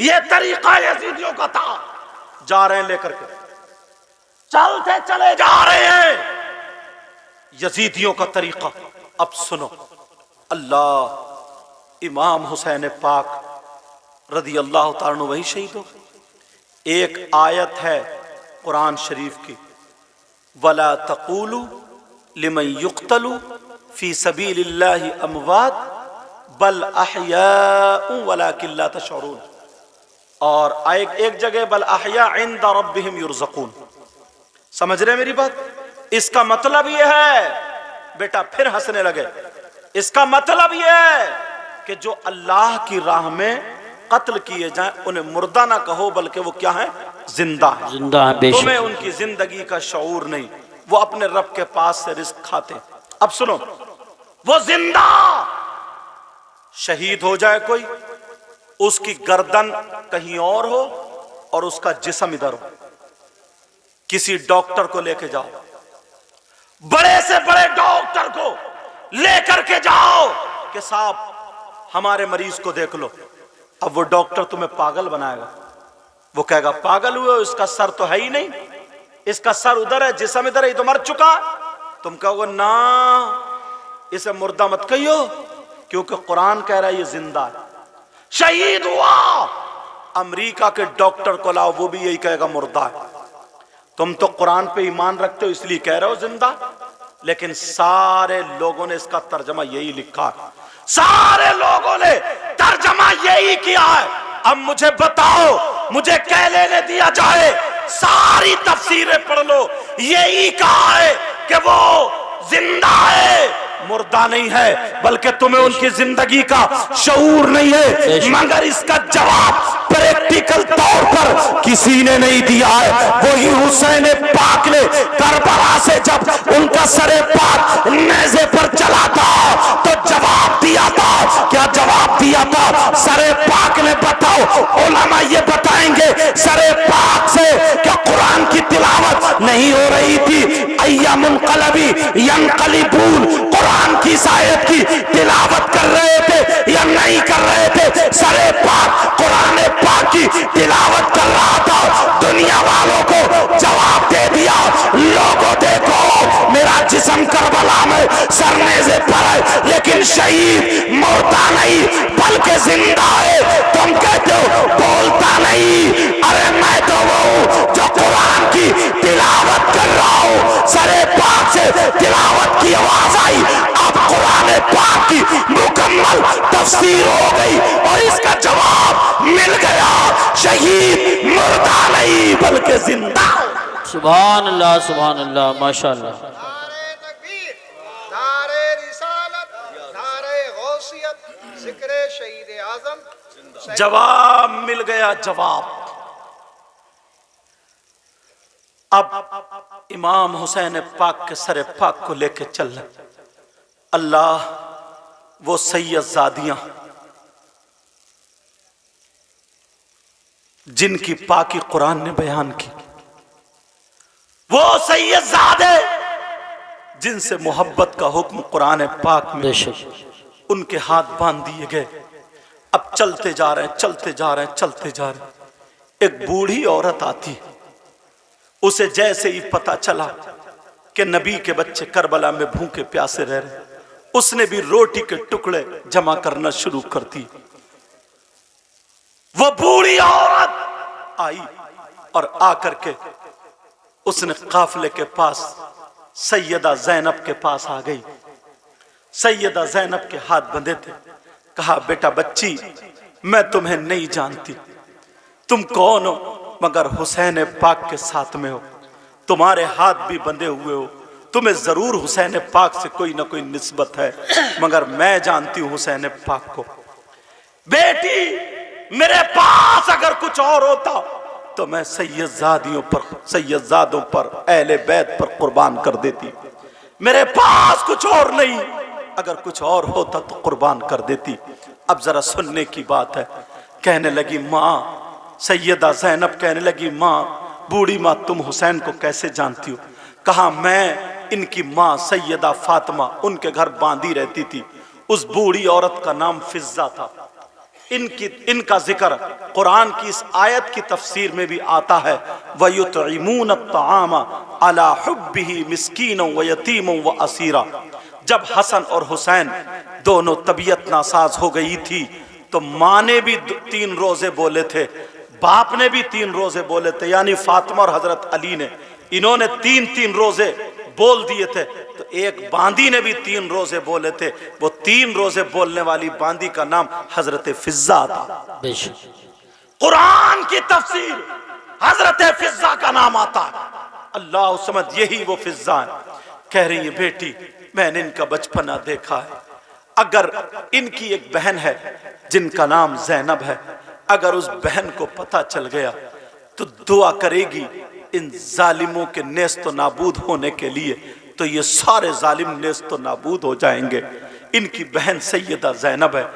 ये तरीका यजीदियों का था। जा रहे हैं लेकर के, चलते चले जा रहे हैं, यजीदियों का तरीका। अब सुनो, अल्लाह, इमाम हुसैन पाक रज़ी अल्लाह तआला अन्हु वही शहीद हो गए। एक आयत है कुरान शरीफ की, वला तक़ूलू लिमन युक़तलू फी सबीलिल्लाहि अमवात बल अहयाउ वलाकिन ला तशऊरून। और एक जगह बल अहया इंदा रब्बिहिम युरज़क़ून। समझ रहे मेरी बात? इसका मतलब यह है, बेटा फिर हंसने लगे, इसका मतलब यह है कि जो अल्लाह की राह में कत्ल किए जाएं उन्हें मुर्दा ना कहो, बल्कि वो क्या है? जिंदा है। जिंदा है बेशक। तुम्हें उनकी जिंदगी का शऊर नहीं, वो अपने रब के पास से रिस्क खाते। अब सुनो, वो जिंदा शहीद हो जाए कोई, उसकी गर्दन कहीं और हो और उसका जिस्म इधर हो, किसी डॉक्टर को लेके जाओ, बड़े से बड़े डॉक्टर को लेकर के जाओ कि साहब हमारे मरीज को देख लो। अब वो डॉक्टर तुम्हें पागल बनाएगा, वो कहेगा पागल हुए, इसका सर तो है ही नहीं, इसका सर उधर है, जिस्म इधर है, ये तो मर चुका। तुम कहोगे ना, इसे मुर्दा मत कहियो, क्योंकि कुरान कह रहा है ये जिंदा है, शहीद हुआ। अमेरिका के डॉक्टर को लाओ, वो भी यही कहेगा मुर्दा है। तुम तो कुरान पे ईमान रखते हो इसलिए कह रहे हो जिंदा, लेकिन सारे लोगों ने इसका तर्जमा यही लिखा है, सारे लोगों ने तर्जमा यही किया है। अब मुझे बताओ, मुझे क्या लेने दिया जाए? सारी तफसीरें पढ़ लो, यही कहा है कि वो जिंदा है, मुर्दा नहीं है, बल्कि तुम्हें उनकी जिंदगी का शऊर नहीं है। मगर इसका जवाब प्रैक्टिकल तौर पर किसी ने नहीं दिया है। वही हुसैन पाक ने करबला से जब उनका सरे पाक नेज़े पर चला था तो जवाब दिया था। क्या जवाब दिया था? सरे पाक ने, बताओ उलमा ये बताएंगे, सरे पाक से क्या कुरान की तिलावत नहीं हो रही थी? अय्यामुन क़लबी यनक़लिबून, कुरान की आयत की तिलावत कर रहे थे या नहीं कर रहे थे? सरे पाक कुरान पाक की तिलावत कर रहा था। दुनिया वालों को जवाब दे दिया, लोगों देखो मेरा जिस्म करबला में सरनेज़े पर है, लेकिन शहीद मुर्दा नहीं बल्कि जिंदा है। तुम कहते हो बोलता नहीं, अरे मैं तो वो जो कुरान की तिलावत कर रहा हूं। सरे पाक से तिलावत की आवाज आई, अब कुरान पाक की मुकम्मल तफसीर हो गई और इसका जवाब मिल गया, शहीद मुर्दा नहीं बल्कि जिंदा। सुभान अल्लाह, सुभान अल्लाह, माशाअल्लाह। नारे तकबीर, नारे रिसालत, नारे गौसियत, जिक्रे शहीद आज़म। जवाब मिल गया, जवाब। अब इमाम हुसैन पाक के सरे पाक को लेके चल रहे। अल्लाह, वो सैयदजादियां जिनकी पाकी कुरान ने बयान की, वो सैयदजादे जिनसे मोहब्बत का हुक्म कुरान पाक में, उनके हाथ बांध दिए गए। अब चलते जा रहे हैं, चलते जा रहे हैं, चलते जा रहे हैं। एक बूढ़ी औरत आती, उसे जैसे ही पता चला कि नबी के बच्चे करबला में भूखे प्यासे रह रहे, उसने भी रोटी के टुकड़े जमा करना शुरू कर दी। वो बूढ़ी औरत आई और आकर के उसने काफले के पास सैयदा ज़ैनब के पास आ गई। सैयदा ज़ैनब के हाथ बंधे थे। कहा, बेटा बच्ची, मैं तुम्हें नहीं जानती, तुम कौन हो? मगर हुसैन पाक के साथ में हो, तुम्हारे हाथ भी बंधे हुए हो, तुम्हें जरूर हुसैन पाक से कोई ना कोई निस्बत है, मगर मैं जानती हूं हुसैन पाक को। बेटी, मेरे पास अगर कुछ और होता तो मैं सैयदजादियों पर, सैयदजादों पर, अहले बैत पर कुर्बान कर देती। मेरे पास कुछ और नहीं, अगर कुछ और होता तो कुर्बान कर देती। अब जरा सुनने की बात है। कहने लगी माँ, सैयदा ज़ैनब कहने लगी, माँ, बूढ़ी माँ, तुम हुसैन को कैसे जानती हो? कहा, मैं इनकी माँ सैयदा फातिमा उनके घर बांधी रहती थी। उस बूढ़ी औरत का नाम फिज़्ज़ा था। इनका जिक्र कुरान की इस आयत की तफसीर में भी आता है, वयुतइमून अत्तआम अला हुब्बिही मिस्कीनन व यतीमन व असीरा। जब हसन और हुसैन दोनों तबीयत नासाज हो गई थी तो माँ ने भी 3 रोजे बोले थे, बाप ने भी 3 रोजे बोले थे, यानी फातिमा और हजरत अली ने, इन्होंने 3-3 रोजे बोल दिए थे, तो एक बांदी ने भी 3 रोजे बोले थे। वो 3 रोजे बोलने वाली बांदी का नाम हजरत फिजा था। बेशक कुरान की तफसीर हजरत फिजा का नाम आता है। अल्लाह समझ, यही वो फिजा है। कह रही है बेटी मैंने इनका बचपना देखा है। अगर इनकी एक बहन है जिनका नाम जैनब है, अगर उस बहन को पता चल गया तो दुआ करेगी इन जालिमों के नेस्त नाबूद होने के लिए, तो ये सारे जालिम नेस्त नाबूद हो जाएंगे। इनकी बहन सैयदा जैनब है।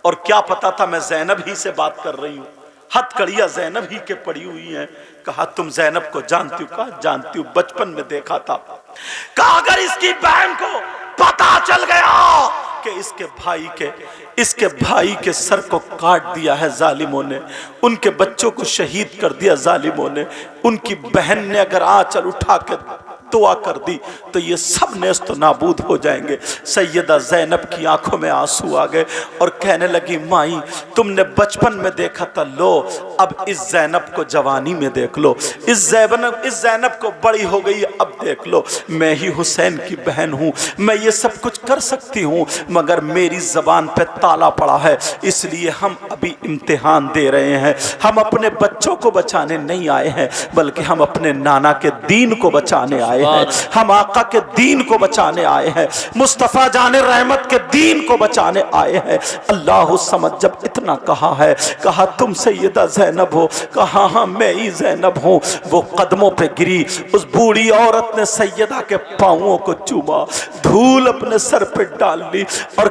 और क्या पता था मैं जैनब ही से बात कर रही हूँ, हथकड़ियाँ जैनब ही के पड़ी हुई हैं। कहा तुम जैनब को जानती हो? कहा जानती हूँ, बचपन में देखा था। कहा अगर इसकी बहन को पता चल गया कि इसके भाई के सर को काट दिया है जालिमों ने, उनके बच्चों को शहीद कर दिया जालिमों ने, उनकी बहन ने अगर आंचल उठा के दुआ कर दी तो ये सब नेस्त नाबूद हो जाएंगे। सैयदा जैनब की आंखों में आंसू आ गए और कहने लगी माई तुमने बचपन में देखा था, लो अब इस जैनब को जवानी में देख लो, इस जैनब को बड़ी हो गई, अब देख लो मैं ही हुसैन की बहन हूँ, मैं ये सब कुछ कर सकती हूँ, मगर मेरी जबान पे ताला पड़ा है, इसलिए हम अभी इम्तिहान दे रहे हैं। हम अपने बच्चों को बचाने नहीं आए हैं, बल्कि हम अपने नाना के दीन को बचाने आए हैं, हम आका के दीन को बचाने आए हैं, मुस्तफा जाने रहमत के दीन को बचाने आए हैं। अल्लाह समझ जब इतना कहा है, कहा तुम सैयदा जैनब हो? कहा हाँ मैं ही जैनब हूँ। वो कदमों पे गिरी, उस बूढ़ी औरत ने सैयदा के पांवों को चूमा, धूल अपने सर पे डाल ली और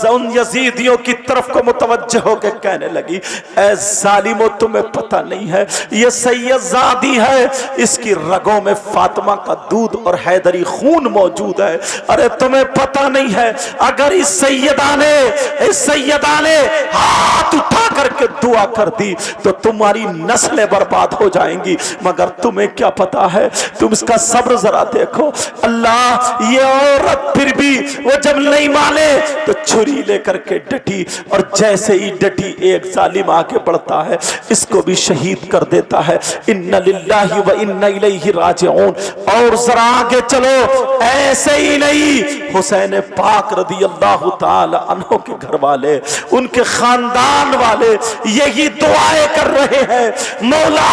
उन यजीदियों की तरफ को मुतवज्जह होकर कहने लगी, ऐ जालिमो तुम्हें पता नहीं है ये सैयदजादी है, इसकी रगों में फातिमा का दूध और हैदरी खून मौजूद है। अरे तुम्हें पता नहीं है अगर इस सैयदा ने हाथ उठा करके दुआ कर दी तो तुम्हारी नस्लें बर्बाद हो जाएंगी। मगर तुम्हें क्या पता है, तुम इसका सब्र जरा देखो। अल्लाह, ये औरत फिर भी वो जब नहीं माने तो छुरी लेकर के डटी, और जैसे ही डटी एक जालिम आगे बढ़ता है, इसको भी शहीद कर देता है। इन्ना लिल्लाहि व इन्ना इलैहि राजिऊन। और जरा आगे चलो, ऐसे ही नहीं, हुसैन पाक रदी अल्लाह ताला अन्हो के घर वाले, उनके खानदान वाले यही दुआएं कर रहे हैं, मौला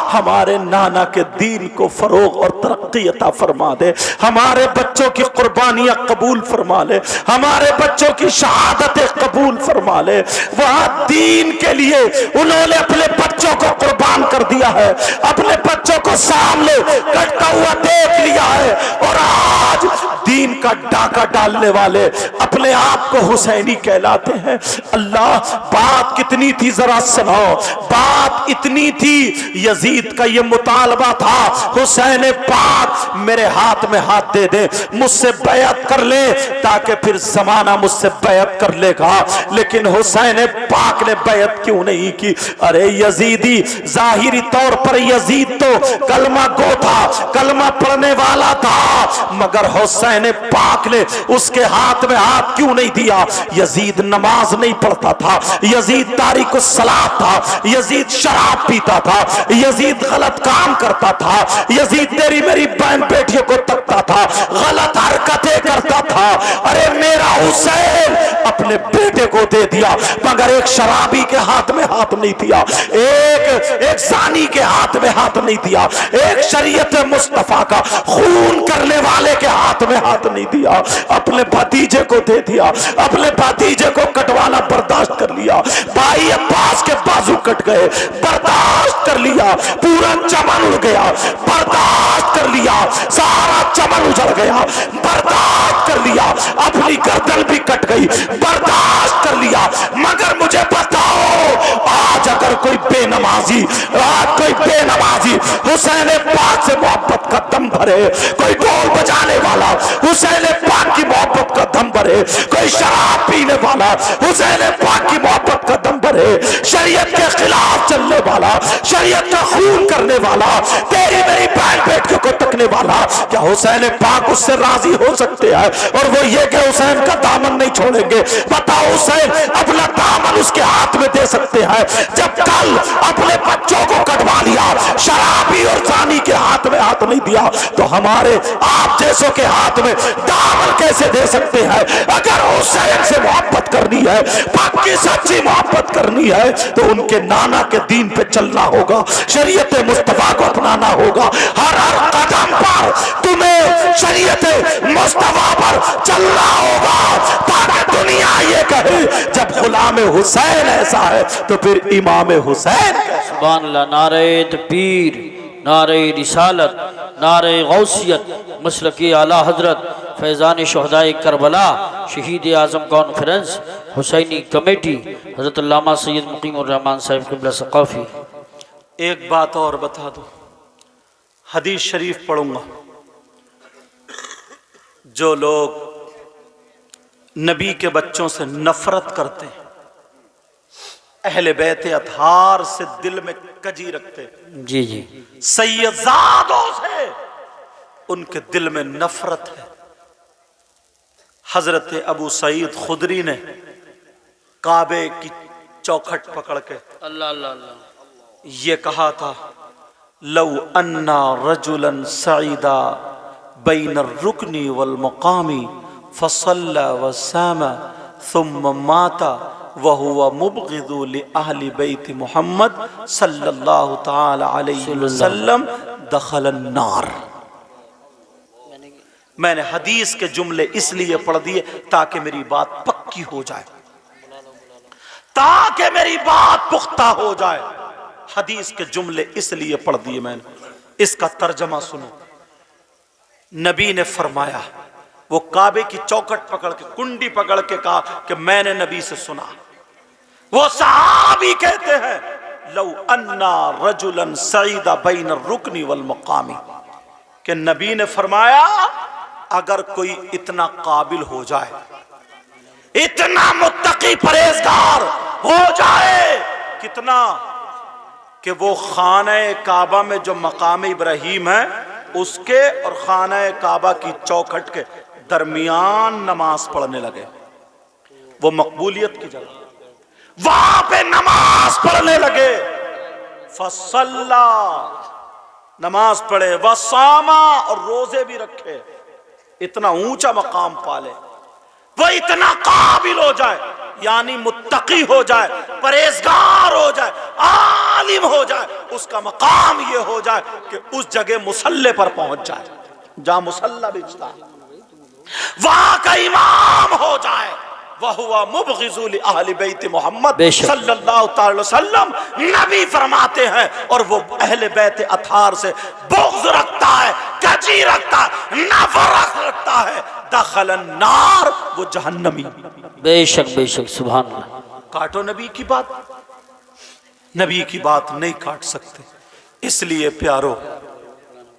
हमारे नाना के दीन को फरोग और तरक्की अता फरमा दे, हमारे बच्चों की कुर्बानियां कबूल फरमा ले, हमारे बच्चों की शहादतें कबूल फरमा ले। वहां दीन के लिए उन्होंने अपने बच्चों को कुर्बान कर दिया है, अपने बच्चों को सामने कटता हुआ देख लिया है, और आज दीन का डाका डालने वाले अपने आप को हुसैनी कहलाते हैं। अल्लाह, बात कितनी थी जरा सुनाओ। बात इतनी थी, यजीद का ये मुतालबा था, हुसैन पाक मेरे हाथ में हाथ दे दे, मुझसे बैअत कर ले, ताकि फिर जमाना मुझसे बैअत कर लेगा। लेकिन हुसैन पाक ने बैअत क्यों नहीं की? अरे यजीदी, जाहिरी तौर पर यजीद तो कलमा गो था, कलमा पढ़ने वाला था, मगर हुसैन पाक ने उसके हाथ में हाथ क्यों नहीं दिया? यजीद नमाज नहीं पढ़ता था, यजीद तारिक सलात था, यजीद शराब पीता था, यजीद गलत काम करता था, यजीद तेरी मेरी बहन बेटियों को तकता था, गलत हरकतें करता था। अरे मेरा हुसैन अपने बेटे को दे दिया, मगर एक शराबी के हाथ में हाथ नहीं दिया, एक जानी के हाथ में हाथ नहीं दिया, एक शरीयत मुस्तफा का खून करने वाले के हाथ में हाथ नहीं दिया, अपने भतीजे को दे दिया, अपने भतीजे को कटवाना बर्दाश्त कर लिया, भाई अब्बास के बाजू कट गए, बर्दाश्त कर लिया, पूरा चमन उड़ गया, बर्दाश्त कर लिया, सारा चमन उजड़ गया, बर्दाश्त कर लिया, अपनी गर्दन भी कट गई, बर्दाश्त कर लिया। मगर मुझे बताओ, आज अगर कोई बेनमाजी हुसैन पाक से मोहब्बत का दम भरे, कोई ढोल बजाने वाला हुसैन पाक की मोहब्बत का दम भरे, कोई शराब पीने वाला हुसैन पाक की मोहब्बत का दम भरे, शरीयत के खिलाफ चलने वाला, शरीयत का खून करने वाला, तेरी मेरी बहन बेटियों को तकने वाला, क्या हुसैन पाक उससे राजी हो सकते हैं? और वो ये कि हुसैन का दामन नहीं छोड़ेंगे। बताओ हुसैन अपना दामन उसके हाथ में दे सकते हैं? जब कल अपने बच्चों को कटवा लिया, शराबी और जानी के हाथ में हाथ नहीं दिया, तो हमारे आप जैसों के हाथ में दामन कैसे दे सकते हैं? अगर हुसैन से मोहब्बत करनी है, पक्की सच्ची मोहब्बत करनी है, तो उनके नाना के दीन पे चलना होगा, शरीयत मुस्तफा को अपनाना होगा। हर हर कदम पर तुम्हें शरीयत मुस्तफा पर चलना होगा, ताकि दुनिया ये कहे जब गुलाम हुसैन ऐसा है तो फिर इमाम हुसैन। सुभान अल्लाह। नारे तकबीर, नारे रिसालत, नारे गौसियत, मसलकी आला हजरत फैज़ान शुहदाए करबला, शहीद आज़म कॉन्फ्रेंस, हुसैनी कमेटी, हज़रत अल्लामा सैयद मुकीमुर रहमान साहिब क़िबला सक़ाफ़ी। एक बात और बता दो, हदीस शरीफ पढ़ूंगा। जो लोग नबी के बच्चों से नफरत करते हैं, अहले बैत अतहार से दिल में कजी रखते हैं, जी जी, सैयदादों से उनके दिल में नफरत है। हजरत अबू सईद खुदरी ने काबे की चौखट पकड़ के अल्लाह अल्लाह अल्लाह ये कहा था, लौ अन्ना रजुलन सईदा बैन रुकनी वल मकामी फसल्ला वसामा सुम्मा माता वहुवा मुबग़िदु लि अहली बैत मुहम्मद सल्लल्लाहु तआला अलैहि वसल्लम दखलन नार। मैंने हदीस के जुमले इसलिए पढ़ दिए ताकि मेरी बात पक्की हो जाए, ताकि मेरी बात पुख्ता हो जाए। हदीस के जुमले इसलिए पढ़ दिए मैंने। इसका तर्जमा सुनो। नबी ने फरमाया, वो काबे की चौखट पकड़ के, कुंडी पकड़ के कहा कि मैंने नबी से सुना। वो सहाबी कहते हैं, लौ अन्ना रजुलन सईदा बैन रुकनी वल मकामी, कि नबी ने फरमाया अगर कोई इतना काबिल हो जाए, इतना मुत्तकी परहेजगार हो जाए, कितना कि वो खाने काबा में जो मकाम इब्राहिम है उसके और खाने काबा की चौखट के दरमियान नमाज पढ़ने लगे। वो मकबूलियत की जगह वहां पे नमाज पढ़ने लगे। फसल्ला, नमाज पढ़े, वसामा, और रोजे भी रखे, इतना ऊंचा मकाम पाले। वो इतना काबिल हो जाए, यानी मुत्तकी हो जाए, परहेजगार हो जाए, आलिम हो जाए, उसका मकाम ये हो जाए कि उस जगह मुसल्ले पर पहुंच जाए जहां मुसल्ला बिछता है, वहां का इमाम हो जाए। वहुवा मुबग़िज़ु लि अहली बैत मोहम्मद सल्लल्लाहु अलैहि वसल्लम, नबी फरमाते हैं, और वो अहले बैत अतहार से बुग़्ज़ रखता है, कजी रखता है, नफरत रखता है, दखलन नार, वो जहन्नमी। बेशक बेशक, सुभान अल्लाह। काटो नबी की बात, नबी की बात नहीं काट सकते। इसलिए प्यारो,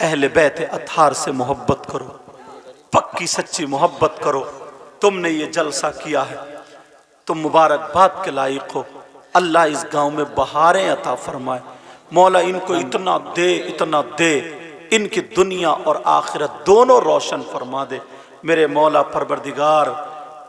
अहले बैत अतहार से मोहब्बत करो, पक्की सच्ची मोहब्बत करो। तुमने ये जलसा किया है, तुम मुबारकबाद के लायक हो। अल्लाह इस गांव में बहारें अता फरमाए। मौला इनको इतना दे, इतना दे, इनकी दुनिया और आखिरत दोनों रोशन फरमा दे। मेरे मौला परवरदिगार,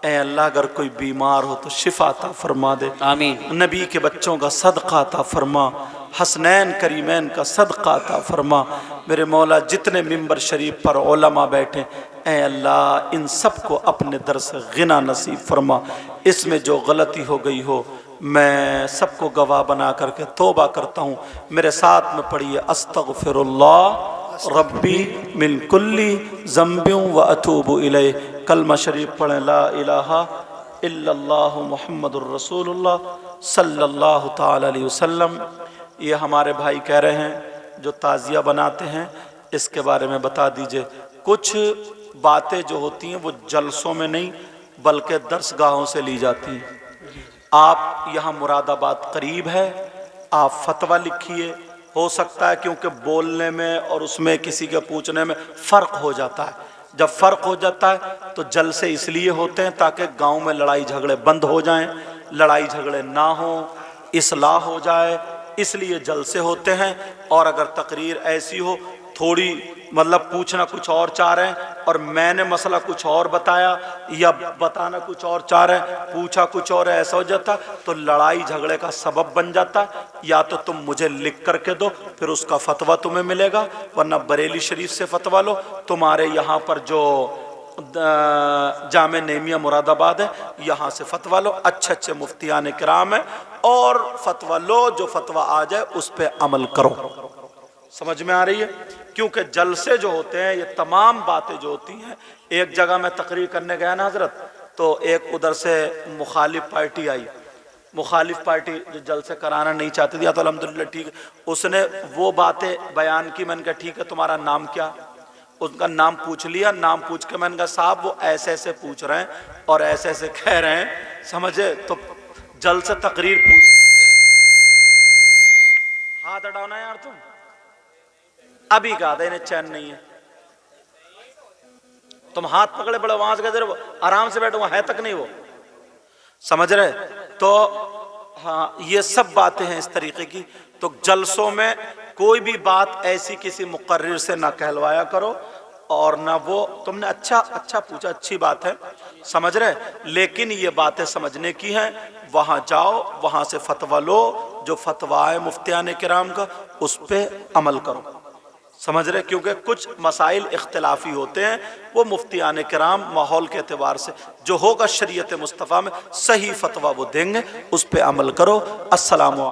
ऐ अल्लाह अगर कोई बीमार हो तो शिफा अता फरमा दे। आमीन। नबी के बच्चों का सदका अता फरमा, हसनैन करीमैन का सदका अता फरमा। मेरे मौला जितने मिंबर शरीफ पर उलमा बैठे, ऐ अल्लाह इन सब को अपने दर से गिना नसीब फरमा। इसमें जो गलती हो गई हो मैं सबको गवाह बना करके तौबा करता हूँ। मेरे साथ में पढ़िए, अस्तगफिरुल्लाह रब्बी मिन कुल्ली ज़ंबियों व अतूबु इलैह। कलमा शरीफ पढ़ें, ला इलाहा इल्लल्लाहु मुहम्मदुर रसूलुल्लाह सल्लल्लाहु ताला अलैहि वसल्लम। ये हमारे भाई कह रहे हैं जो ताज़िया बनाते हैं, इसके बारे में बता दीजिए। कुछ बातें जो होती हैं वो जलसों में नहीं बल्कि दर्सगाहों से ली जाती हैं। आप यहाँ मुरादाबाद करीब है, आप फतवा लिखिए। हो सकता है क्योंकि बोलने में और उसमें किसी के पूछने में फ़र्क हो जाता है। जब फ़र्क हो जाता है तो जलसे इसलिए होते हैं ताकि गांव में लड़ाई झगड़े बंद हो जाएं, लड़ाई झगड़े ना हो, इस्लाह हो जाए, इसलिए जलसे होते हैं। और अगर तकरीर ऐसी हो थोड़ी मतलब पूछना कुछ और चाह रहे हैं और मैंने मसला कुछ और बताया या बताना कुछ और चाह रहे हैं, पूछा कुछ और है, ऐसा हो जाता तो लड़ाई झगड़े का सबब बन जाता। या तो तुम मुझे लिख करके दो, फिर उसका फतवा तुम्हें मिलेगा, वरना बरेली शरीफ से फतवा लो। तुम्हारे यहाँ पर जो जामे नेमिया मुरादाबाद है, यहाँ से फतवा लो, अच्छे अच्छे मुफ्तियान किराम है, और फतवा लो, जो फतवा आ जाए उस पर अमल करो। समझ में आ रही है? क्योंकि जलसे जो होते हैं, ये तमाम बातें जो होती हैं, एक जगह मैं तकरीर करने गया ना हजरत, तो एक उधर से मुखालिफ पार्टी आई, मुखालिफ पार्टी जो जलसे कराना नहीं चाहती थी, या तो अल्हम्दुलिल्लाह ठीक है, उसने वो बातें बयान की। मैंने कहा ठीक है, तुम्हारा नाम क्या? उनका नाम पूछ लिया। नाम पूछ के मैंने कहा साहब वो ऐसे ऐसे पूछ रहे हैं और ऐसे ऐसे कह रहे हैं, समझे? तो जलसे तकरीर पूरी, हाथ हटाओ ना यार तुम, अभी कहा था इन्हें चैन नहीं है, तुम हाथ पकड़े बड़े वहां से गए, आराम से बैठो, है तक नहीं वो, समझ रहे? तो हाँ, ये सब बातें हैं इस तरीके की। तो जलसों में कोई भी बात ऐसी किसी मुकर्रिर से ना कहलवाया करो, और ना वो तुमने अच्छा पूछा, अच्छी बात है, समझ रहे, लेकिन ये बातें समझने की हैं। वहां जाओ, वहां से फतवा लो, जो फतवा है मुफ्तियान किराम का उस पर अमल करो, समझ रहे? क्योंकि कुछ मसाइल इख्तिलाफी होते हैं, वो मुफ्तियान किराम माहौल के एतबार से जो होगा शरीयत मुस्तफ़ा में सही फतवा वो देंगे, उस पर अमल करो। अस्सलाम।